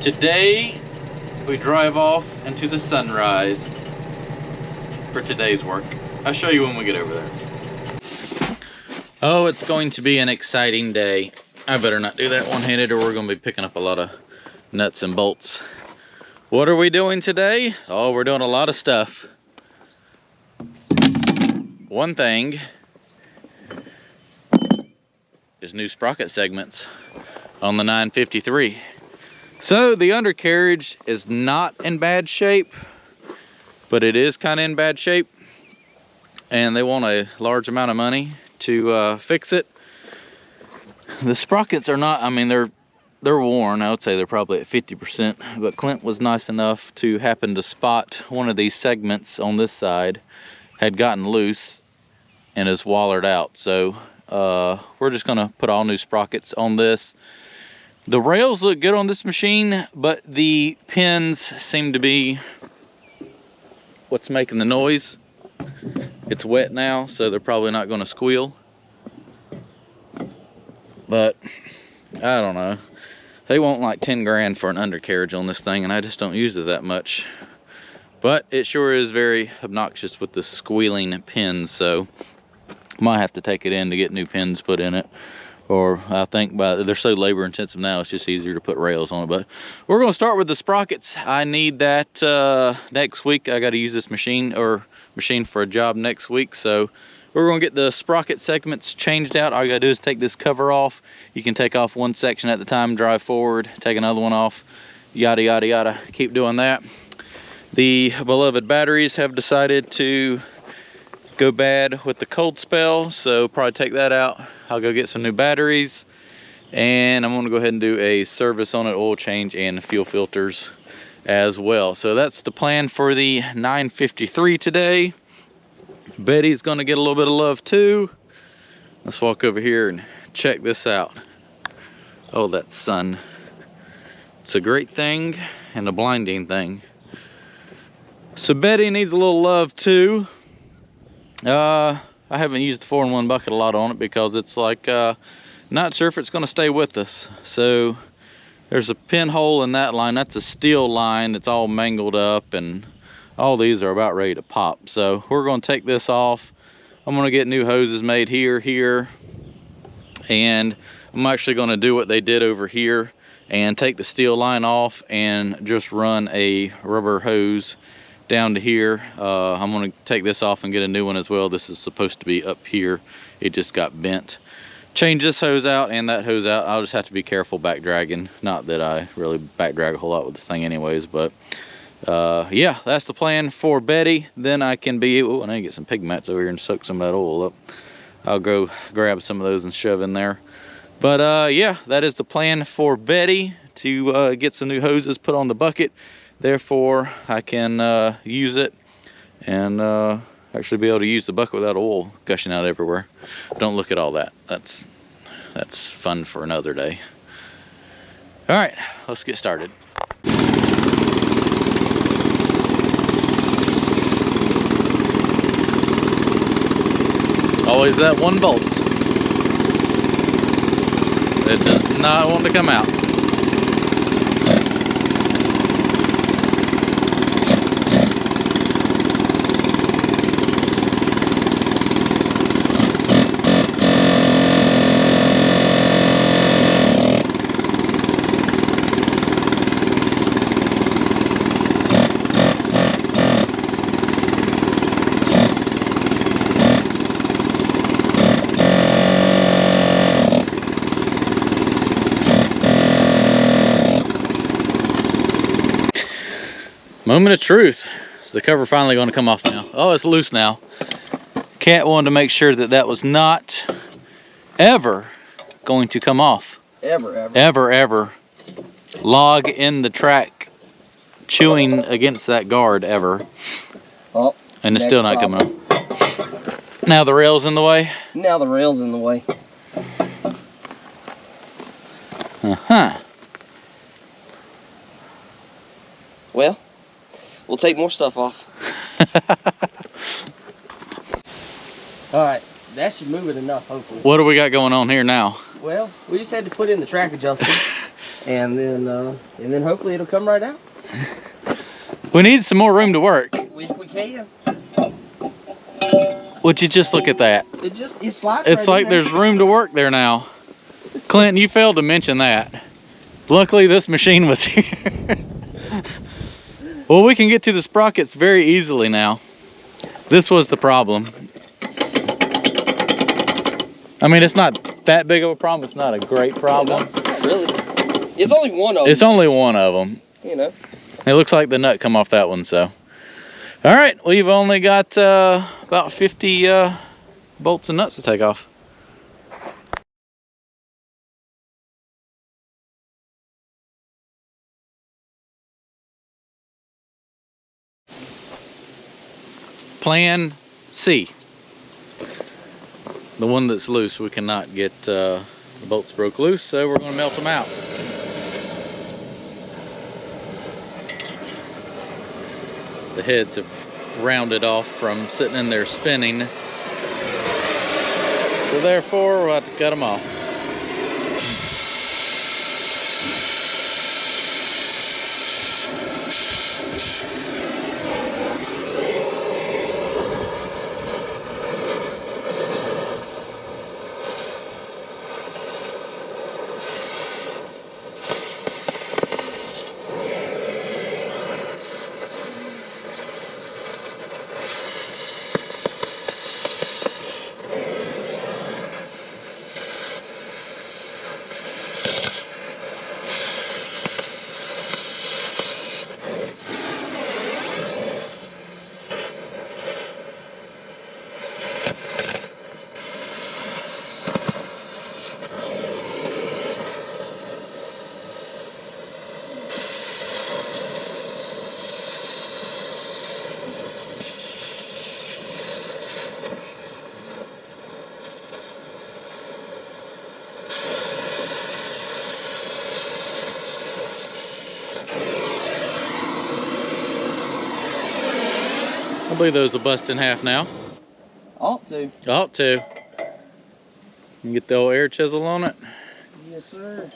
Today we drive off into the sunrise for today's work. I'll show you when we get over there. Oh, it's going to be an exciting day. I better not do that one-handed or we're going to be picking up a lot of nuts and bolts. What are we doing today? Oh, we're doing a lot of stuff. One thing is new sprocket segments on the 953. So the undercarriage is not in bad shape, but it is kind of in bad shape, and they want a large amount of money to fix it. The sprockets are not, I mean, they're worn. I would say they're probably at 50%, but Clint was nice enough to happen to spot one of these segments on this side had gotten loose and is wallered out. So we're just gonna put all new sprockets on this. The rails look good on this machine, but the pins seem to be what's making the noise. It's wet now, so they're probably not gonna squeal. But I don't know. They want like 10 grand for an undercarriage on this thing, and I just don't use it that much. But it sure is very obnoxious with the squealing pins, so might have to take it in to get new pins put in it. Or I think they're so labor intensive now, it's just easier to put rails on it. But we're gonna start with the sprockets. I need that next week. I gotta use this machine for a job next week. So we're gonna get the sprocket segments changed out. All you gotta do is take this cover off. You can take off one section at the time, drive forward, take another one off, yada, yada, yada. Keep doing that. The beloved batteries have decided to go bad with the cold spell, so probably take that out. I'll go get some new batteries, and I'm gonna go ahead and do a service on it, oil change and fuel filters as well. So that's the plan for the 953 today. Betty's gonna get a little bit of love too. Let's walk over here and check this out. Oh, that sun. It's a great thing and a blinding thing. So Betty needs a little love too. I haven't used the 4-in-1 bucket a lot on it because it's like not sure if it's going to stay with us. So there's a pinhole in that line. That's a steel line. It's all mangled up, and all these are about ready to pop. So we're going to take this off. I'm going to get new hoses made here, and I'm actually going to do what they did over here and take the steel line off and just run a rubber hose down to here. I'm going to take this off and get a new one as well. This is supposed to be up here. It just got bent. Change this hose out and that hose out. I'll just have to be careful back dragging. Not that I really back drag a whole lot with this thing anyways, but yeah, that's the plan for Betty. Then I can be able, I need to get some pig mats over here and soak some of that oil up. I'll go grab some of those and shove in there. But yeah, that is the plan for Betty, to get some new hoses put on the bucket. Therefore, I can use it and actually be able to use the bucket without oil gushing out everywhere. Don't look at all that. That's fun for another day. All right, let's get started. Always that one bolt. It does not want to come out. Moment of truth. Is the cover finally going to come off now? Oh, it's loose now. Cat wanted to make sure that that was not ever going to come off. Ever. Log in the track chewing against that guard ever. Oh, and it's still not coming off. Now the rail's in the way? Now the rail's in the way. Uh-huh. Well, we'll take more stuff off. Alright, that should move it enough, hopefully. What do we got going on here now? Well, we just had to put in the track adjuster. and then hopefully it'll come right out. We need some more room to work. If we can. Would you just look at that? It slides. It's right like in there. there's room to work there now. Clint, you failed to mention that. Luckily, this machine was here. Well, we can get to the sprockets very easily now. This was the problem. I mean, it's not that big of a problem. It's not a great problem. No, not really. It's only one of them. It's only one of them. You know. It looks like the nut come off that one, so. All right, we've only got about 50 bolts and nuts to take off. Plan C. The one that's loose, we cannot get the bolts broke loose, so we're going to melt them out. The heads have rounded off from sitting in there spinning, so therefore we'll have to cut them off. I believe those will bust in half now. Ought to. Ought to. You get the old air chisel on it. Yes, sir.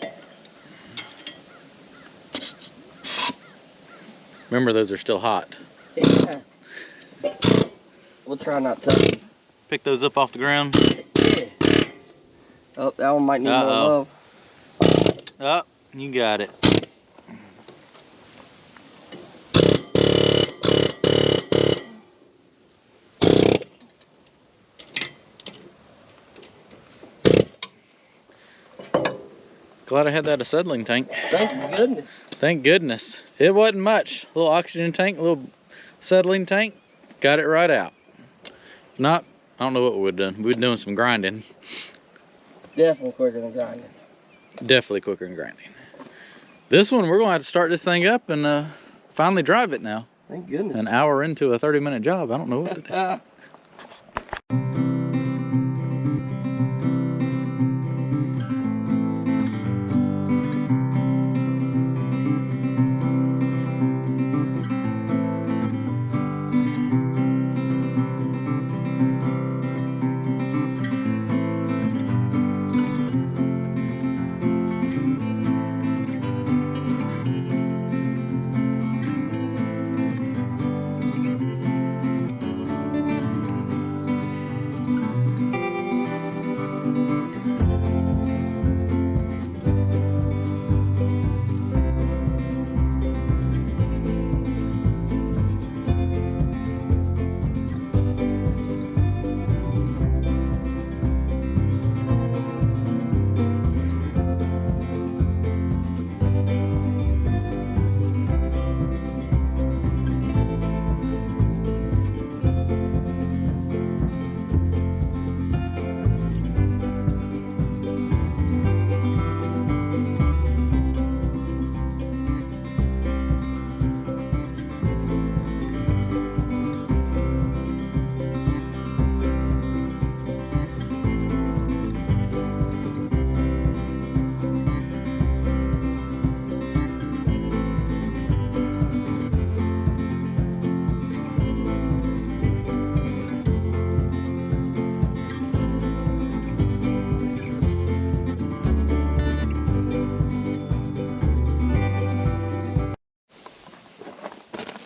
Remember, those are still hot. Yeah. We'll try not to. Pick those up off the ground. Yeah. Oh, that one might need more love. Oh, you got it. Glad I had that acetylene tank. Thank goodness. Thank goodness. It wasn't much. A little oxygen tank, a little acetylene tank. Got it right out. If not, I don't know what we would have done. We'd doing some grinding. Definitely quicker than grinding. Definitely quicker than grinding. This one, we're going to have to start this thing up and finally drive it now. Thank goodness. An hour into a 30-minute job. I don't know what to do.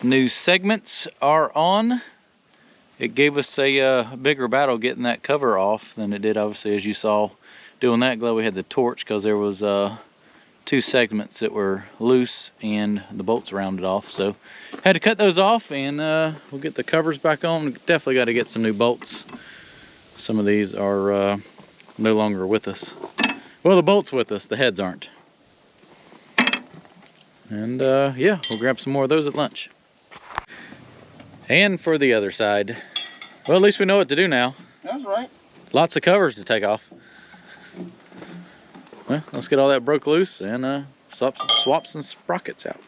new segments are on. It gave us a bigger battle getting that cover off than it did, obviously, as you saw doing that. Glad we had the torch, because there was 2 segments that were loose and the bolts rounded off. So had to cut those off, and we'll get the covers back on. Definitely got to get some new bolts. Some of these are no longer with us. Well, the bolts with us, the heads aren't. And yeah, we'll grab some more of those at lunch. And for the other side, well, at least we know what to do now. That's right. Lots of covers to take off. Well, let's get all that broke loose and swap some sprockets out.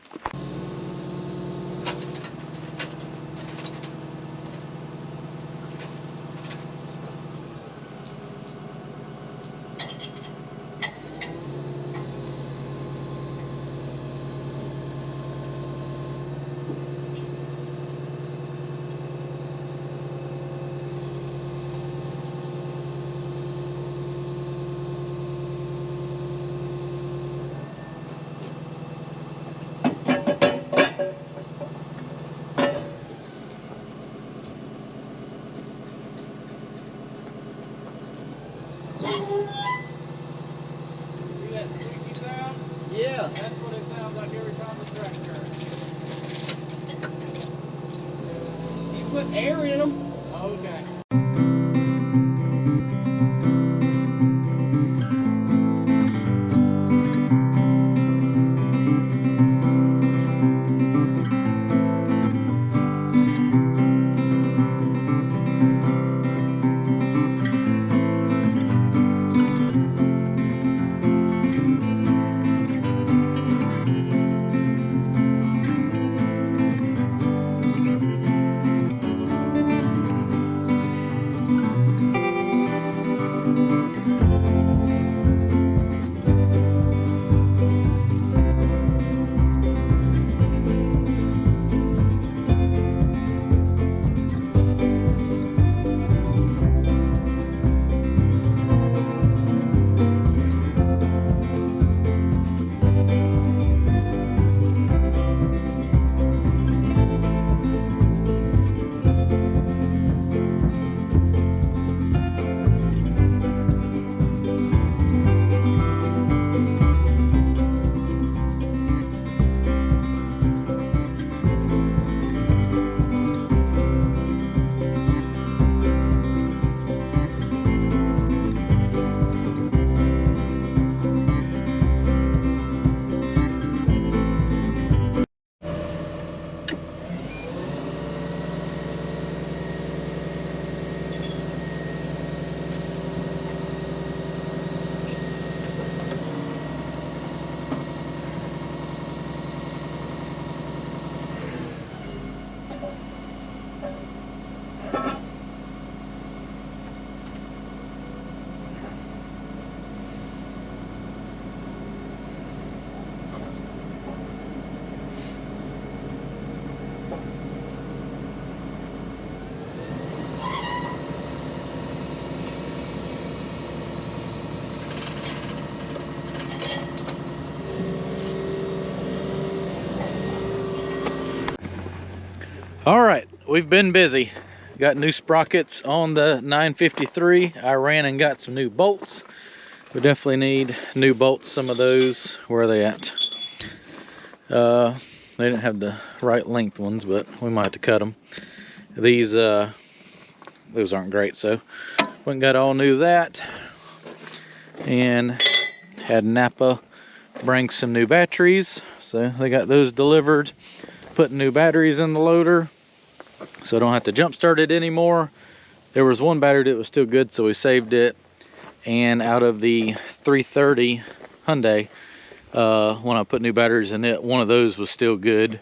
Yeah. That's what it sounds like every time the track turns. You put air in them. Okay. All right, we've been busy. Got new sprockets on the 953. I ran and got some new bolts. We definitely need new bolts. Some of those, where are they at? They didn't have the right length ones, but we might have to cut them. These, those aren't great, so went and got all new that. And had Napa bring some new batteries, so they got those delivered. Putting new batteries in the loader, so I don't have to jump start it anymore. There was one battery that was still good, so we saved it. And out of the 330 Hyundai, when I put new batteries in it, one of those was still good.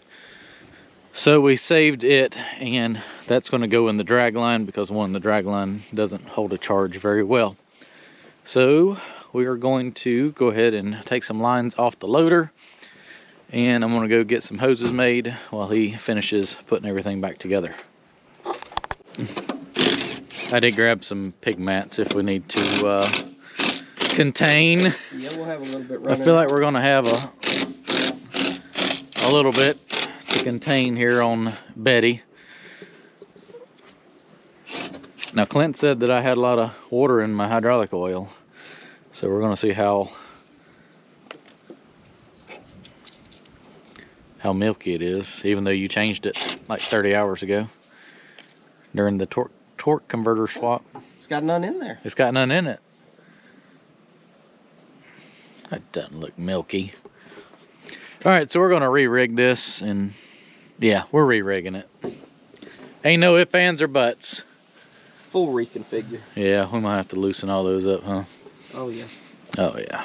So we saved it, and that's going to go in the drag line, because the drag line doesn't hold a charge very well. So we are going to go ahead and take some lines off the loader, and I'm going to go get some hoses made while he finishes putting everything back together. I did grab some pig mats if we need to contain. Yeah, we'll have a little bit. I feel like we're going to have a little bit to contain here on Betty. Now Clint said that I had a lot of water in my hydraulic oil, so we're going to see how milky it is, even though you changed it like 30 hours ago during the torque converter swap. It's got none in there. It's got none in it. That doesn't look milky. All right, so we're going to re-rig this, and yeah, we're re-rigging it. Ain't no ifs, ands, or buts. Full reconfigure. Yeah, we might have to loosen all those up, huh? Oh yeah. Oh yeah.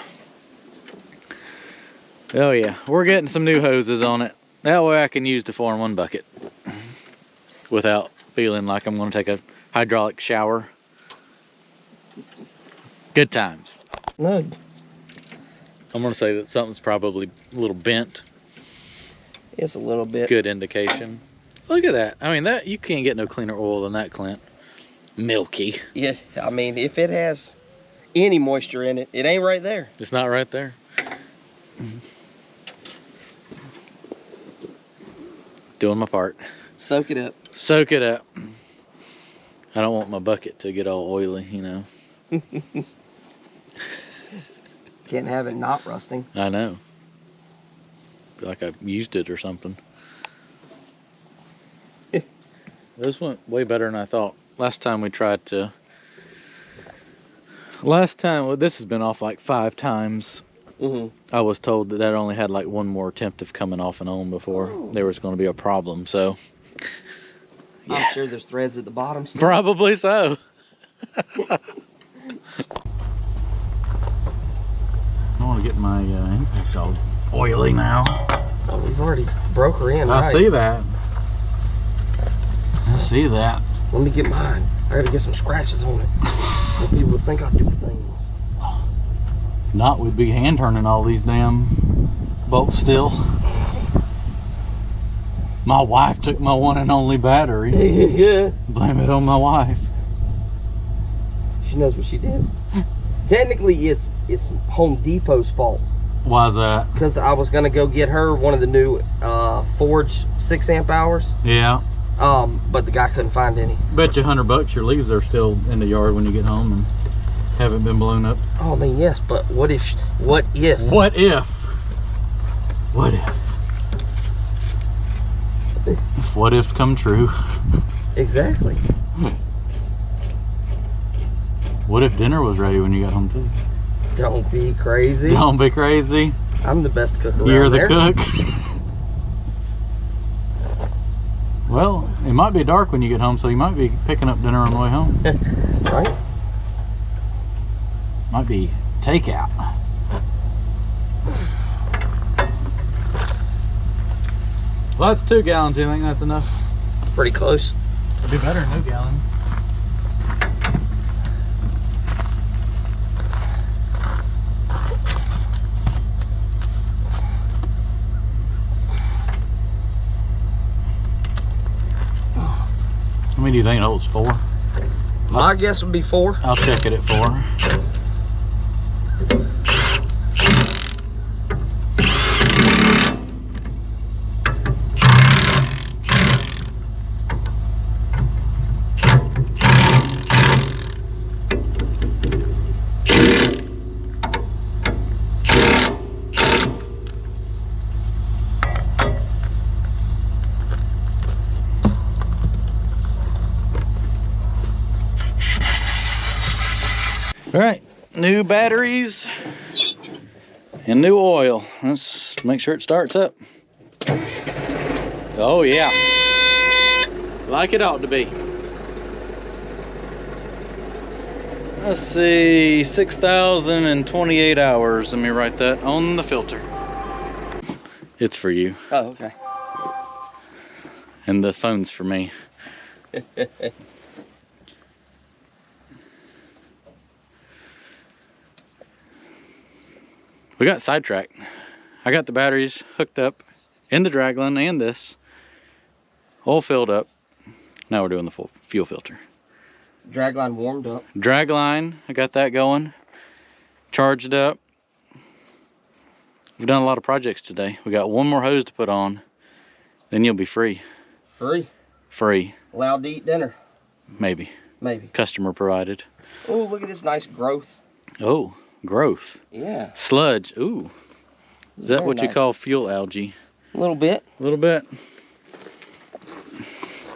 Oh yeah, we're getting some new hoses on it. That way I can use the 4-in-1 bucket without feeling like I'm going to take a hydraulic shower. Good times. No. I'm going to say that something's probably a little bent. It's a little bit. Good indication. Look at that. I mean, that you can't get no cleaner oil than that, Clint. Milky. Yeah, I mean, if it has any moisture in it, it ain't right there. It's not right there. Doing my part. Soak it up. Soak it up. I don't want my bucket to get all oily, you know. Can't have it not rusting. I know. Feel like I've used it or something. This went way better than I thought. Last time we tried to... well, this has been off like 5 times. I was told that only had like one more attempt of coming off and on before there was going to be a problem, so... Yeah. I'm sure there's threads at the bottom still. Probably so. I want to get my impact all oily now. Oh, we've already broke her in. I see that. I see that. Let me get mine. I gotta get some scratches on it. Well, people would think I do a thing. Not, we'd be hand turning all these damn bolts still. My wife took my one and only battery. Yeah. Blame it on my wife. She knows what she did. Technically, it's Home Depot's fault. Why's that? Because I was gonna go get her one of the new Forge 6 amp hours. Yeah. But the guy couldn't find any. Bet you $100 your leaves are still in the yard when you get home and haven't been blown up. Oh, I mean, yes, but what if? What if? If what ifs come true. Exactly. What if dinner was ready when you got home too? Don't be crazy. Don't be crazy. I'm the best cook around You're the there. cook. Well, it might be dark when you get home, so you might be picking up dinner on the way home. Right? Might be takeout. Well, that's 2 gallons. Do you think that's enough? Pretty close. It'd be better than no gallons. How many do you think it holds? 4? My guess would be 4. I'll check it at 4. All right, new batteries and new oil. Let's make sure it starts up. Oh yeah, like it ought to be. Let's see, 6,028 hours. Let me write that on the filter. It's for you. Oh, okay. And the phone's for me. We got sidetracked. I got the batteries hooked up in the dragline and this. All filled up. Now we're doing the full fuel filter. Dragline warmed up. Dragline, I got that going. Charged up. We've done a lot of projects today. We got one more hose to put on. Then you'll be free. Free. Free. Allowed to eat dinner. Maybe. Maybe. Customer provided. Oh, look at this nice growth. Oh, growth. Yeah. Sludge. Ooh. Is that Very what you nice. call fuel algae? A little bit. A little bit.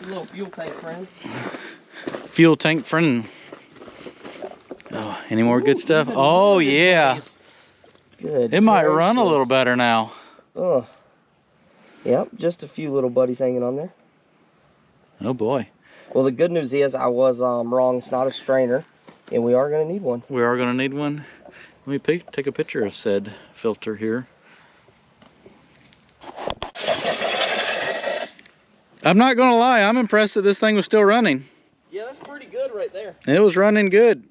A little fuel tank friend. Fuel tank friend. Oh, any more good stuff? Oh, yeah. Good. It might run a little better now. Oh. Yep, just a few little buddies hanging on there. Oh, boy. Well, the good news is I was wrong. It's not a strainer, and we are going to need one. We are going to need one. Let me take a picture of said filter here. I'm not going to lie. I'm impressed that this thing was still running. Yeah, that's pretty good right there. It was running good.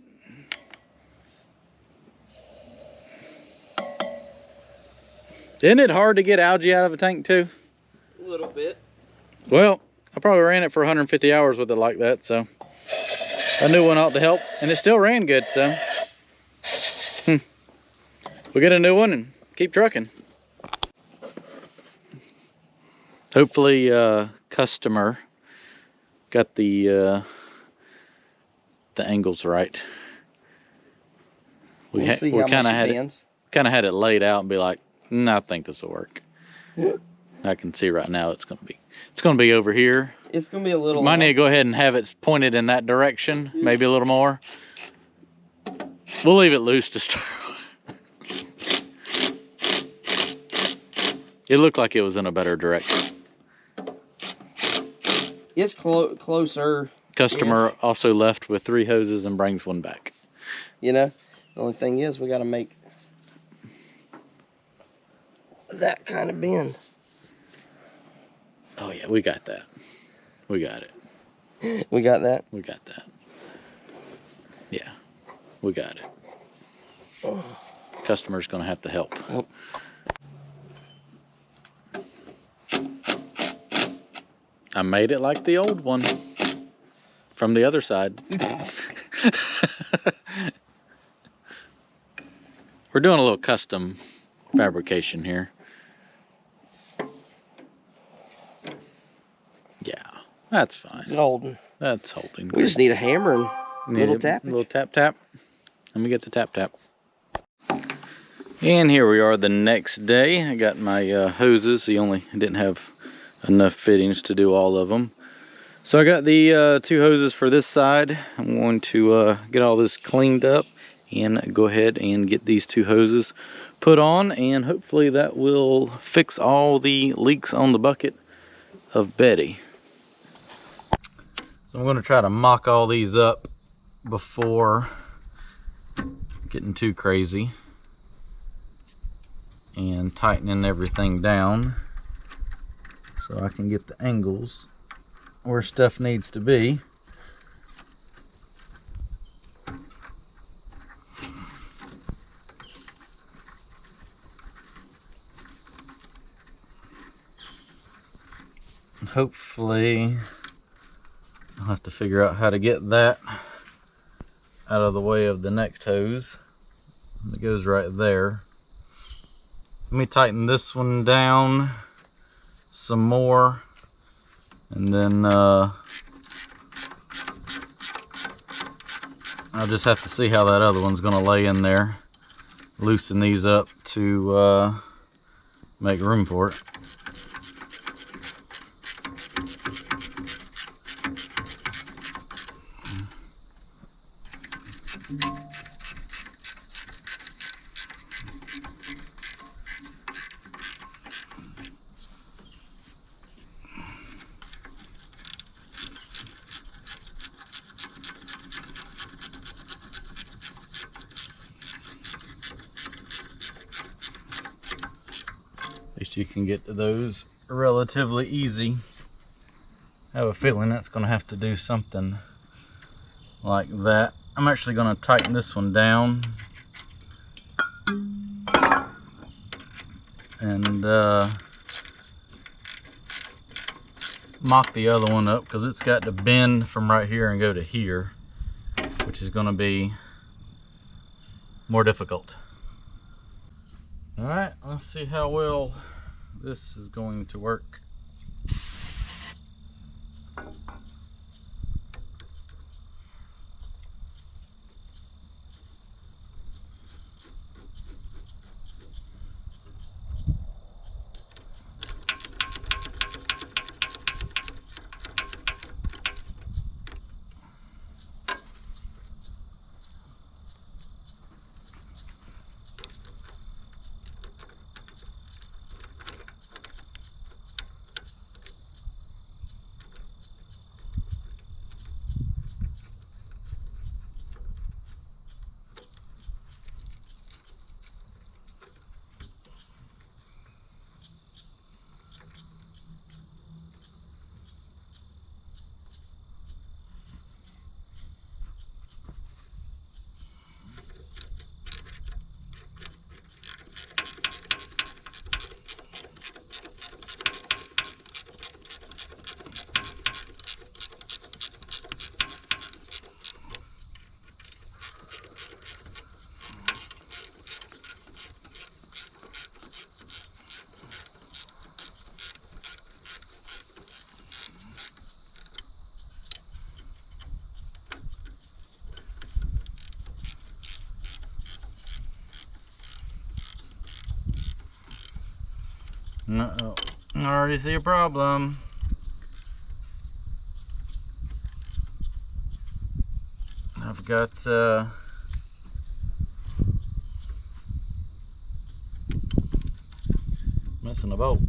Isn't it hard to get algae out of a tank too? A little bit. Well, I probably ran it for 150 hours with it like that, so a new one ought to help. And it still ran good, so we'll get a new one and keep trucking. Hopefully customer got the angles right. We kind of had it laid out and be like, no, I think this will work. I can see right now it's gonna be over here. It's gonna be a little. Might need to go ahead and have it pointed in that direction, maybe a little more. We'll leave it loose to start. It looked like it was in a better direction. It's closer. Customer also left with 3 hoses and brings one back. You know, the only thing is we got to make that kind of bend. Oh yeah, we got that. We got it. We got that? We got that. Yeah, we got it. Oh. Customer's gonna have to help. Oh. I made it like the old one from the other side. We're doing a little custom fabrication here. Yeah, that's fine. Golden. That's holding. We just need a hammer and a little tap. A little tap tap. Let me get the tap tap. And here we are the next day. I got my hoses. I didn't have enough fittings to do all of them. So I got the 2 hoses for this side. I'm going to get all this cleaned up and go ahead and get these 2 hoses put on, and hopefully that will fix all the leaks on the bucket of Betty. So I'm going to try to mock all these up before getting too crazy and tightening everything down so I can get the angles where stuff needs to be. Hopefully I'll have to figure out how to get that out of the way of the next hose. It goes right there. Let me tighten this one down some more, and then I'll just have to see how that other one's gonna lay in there. Loosen these up to make room for it. At least you can get to those relatively easy. I have a feeling that's going to have to do something like that. I'm actually going to tighten this one down and mock the other one up, because it's got to bend from right here and go to here, which is going to be more difficult. All right, let's see how well this is going to work. Uh-oh. I already see a problem. I've got missing a bolt.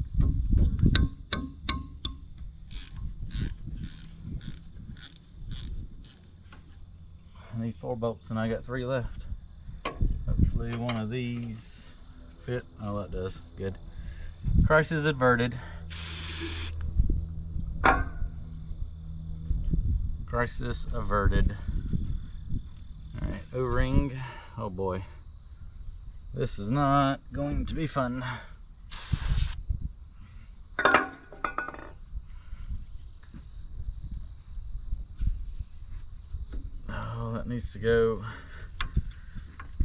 I need 4 bolts and I got 3 left. Hopefully one of these fit. Oh, that does. Good. Crisis averted. Crisis averted. Alright, O-ring. Oh boy. This is not going to be fun. Oh, that needs to go.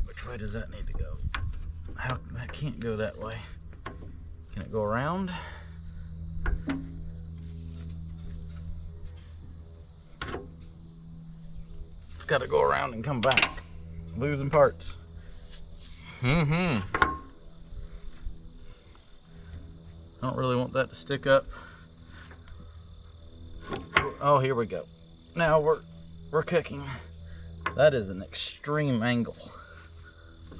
Which way does that need to go? How, that can't go that way. Can it go around? It's got to go around and come back. Losing parts. I don't really want that to stick up. Oh, here we go. Now we're cooking. That is an extreme angle.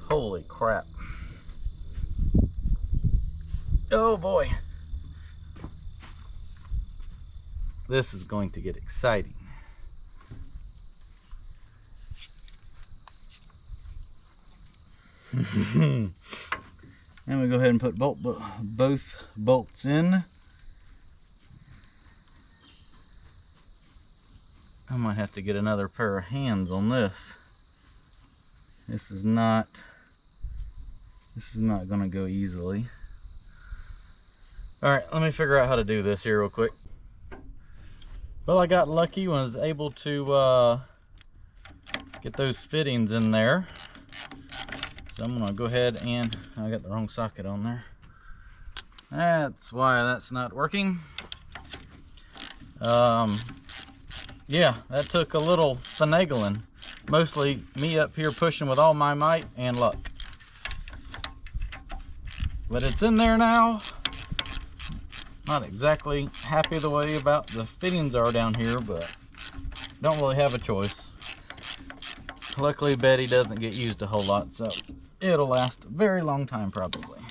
Holy crap. Oh boy. This is going to get exciting. And we go ahead and put both bolts in. I might have to get another pair of hands on this. This is not going to go easily. All right, let me figure out how to do this here real quick. Well, I got lucky and was able to get those fittings in there. So I'm gonna go ahead and, I got the wrong socket on there. That's why that's not working. Yeah, that took a little finagling. Mostly me up here pushing with all my might and luck. But it's in there now. Not exactly happy the way about the fittings are down here, but don't really have a choice. Luckily Betty doesn't get used a whole lot, so it'll last a very long time probably.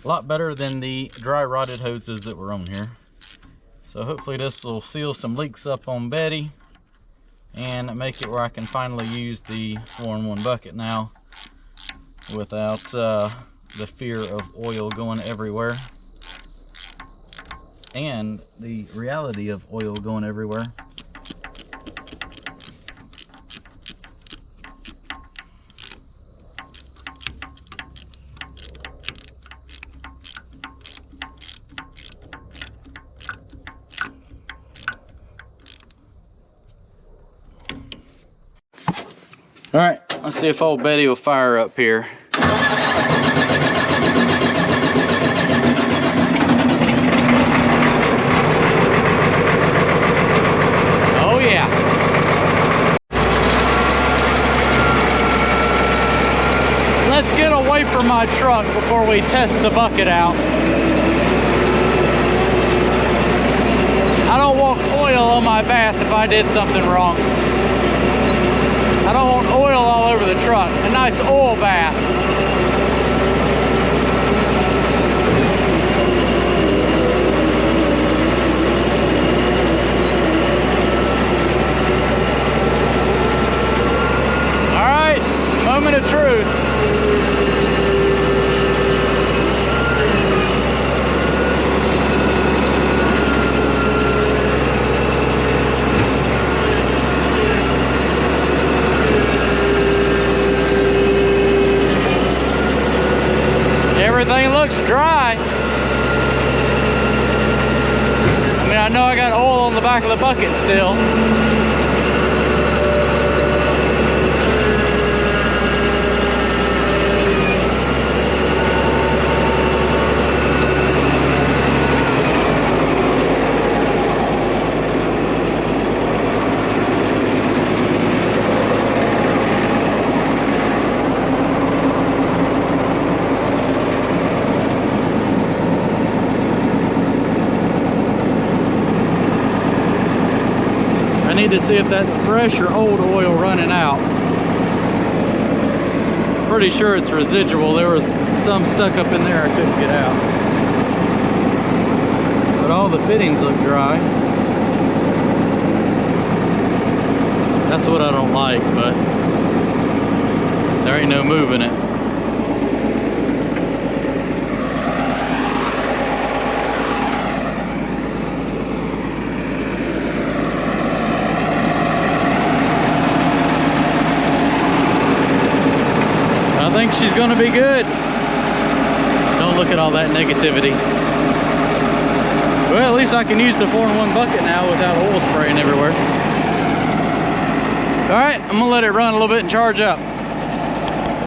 A lot better than the dry rotted hoses that were on here. So hopefully this will seal some leaks up on Betty and make it where I can finally use the 4-in-1 bucket now without the fear of oil going everywhere and the reality of oil going everywhere. All right, let's see if old Betty will fire up here. Oh yeah. Let's get away from my truck before we test the bucket out. I don't want oil on my bath if I did something wrong. I don't want oil all over the truck. A nice oil bath. All right, moment of truth. Everything looks dry. I mean, I know I got oil on the back of the bucket still. to see if that's fresh or old oil running out. Pretty sure it's residual. There was some stuck up in there I couldn't get out. But all the fittings look dry. That's what I don't like, but there ain't no moving it. I think she's gonna be good. Don't look at all that negativity. Well, at least I can use the 4-in-1 bucket now without oil spraying everywhere. All right, I'm gonna let it run a little bit and charge up.